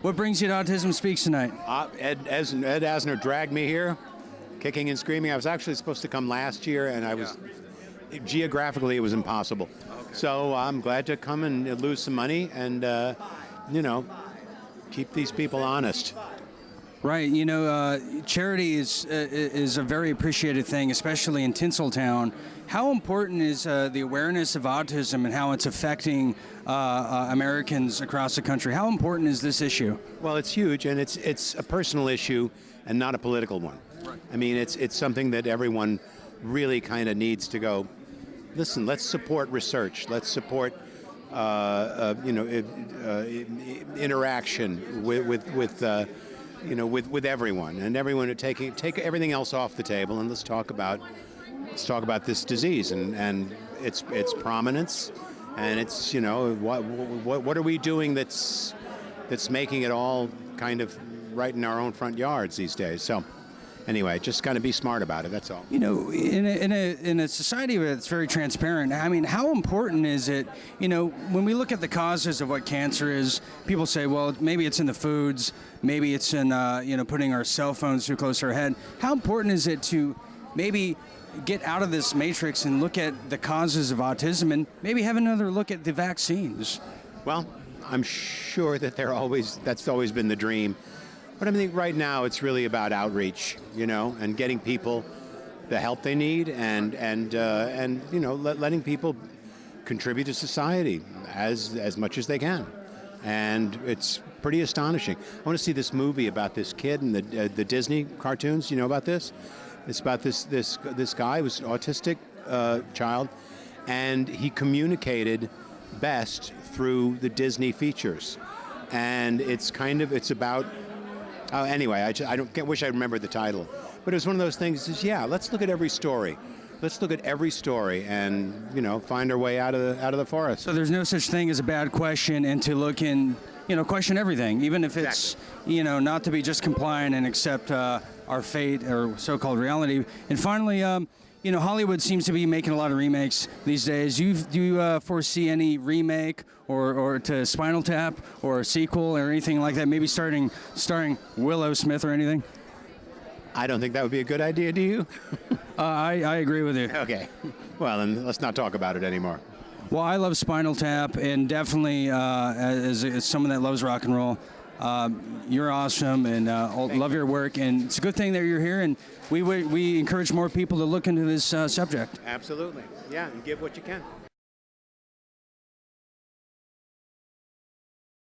What brings you to Autism Speaks tonight? Ed Asner dragged me here, kicking and screaming. I was actually supposed to come last year, and geographically, it was impossible. Okay. So I'm glad to come and lose some money and, keep these people honest. Right. Charity is a very appreciated thing, especially in Tinseltown. How important is the awareness of autism and how it's affecting Americans across the country? How important is this issue? Well, it's huge, and it's a personal issue and not a political one. Right. I mean, it's something that everyone really kind of needs to go, listen, let's support research. Let's support interaction with everyone, and everyone to take everything else off the table, and let's talk about this disease and its prominence, and it's what are we doing that's making it all kind of right in our own front yards these days. So anyway, just got to be smart about it. That's all. In a society that's very transparent, I mean, how important is it? When we look at the causes of what cancer is, people say, well, maybe it's in the foods, maybe it's in putting our cell phones too close to our head. How important is it to maybe get out of this matrix and look at the causes of autism and maybe have another look at the vaccines? Well, I'm sure that that's always been the dream. But I think right now it's really about outreach, and getting people the help they need, and letting people contribute to society as much as they can. And it's pretty astonishing. I want to see this movie about this kid and the Disney cartoons. You know about this? It's about this guy who was an autistic child, and he communicated best through the Disney features. And it's about. Anyway, I wish I remembered the title, but it was one of those things. Let's look at every story. Let's look at every story and find our way out of the forest. So there's no such thing as a bad question, and to look in, question everything, even if it's not to be just compliant and accept our fate or so-called reality. And finally, Hollywood seems to be making a lot of remakes these days. Do you foresee any remake or to Spinal Tap or a sequel or anything like that? Maybe starring Willow Smith or anything? I don't think that would be a good idea, do you? I agree with you. Okay. Well, then let's not talk about it anymore. Well, I love Spinal Tap, and definitely as someone that loves rock and roll, you're awesome, and love your work, and it's a good thing that you're here, and we encourage more people to look into this subject. Absolutely. Yeah, and give what you can.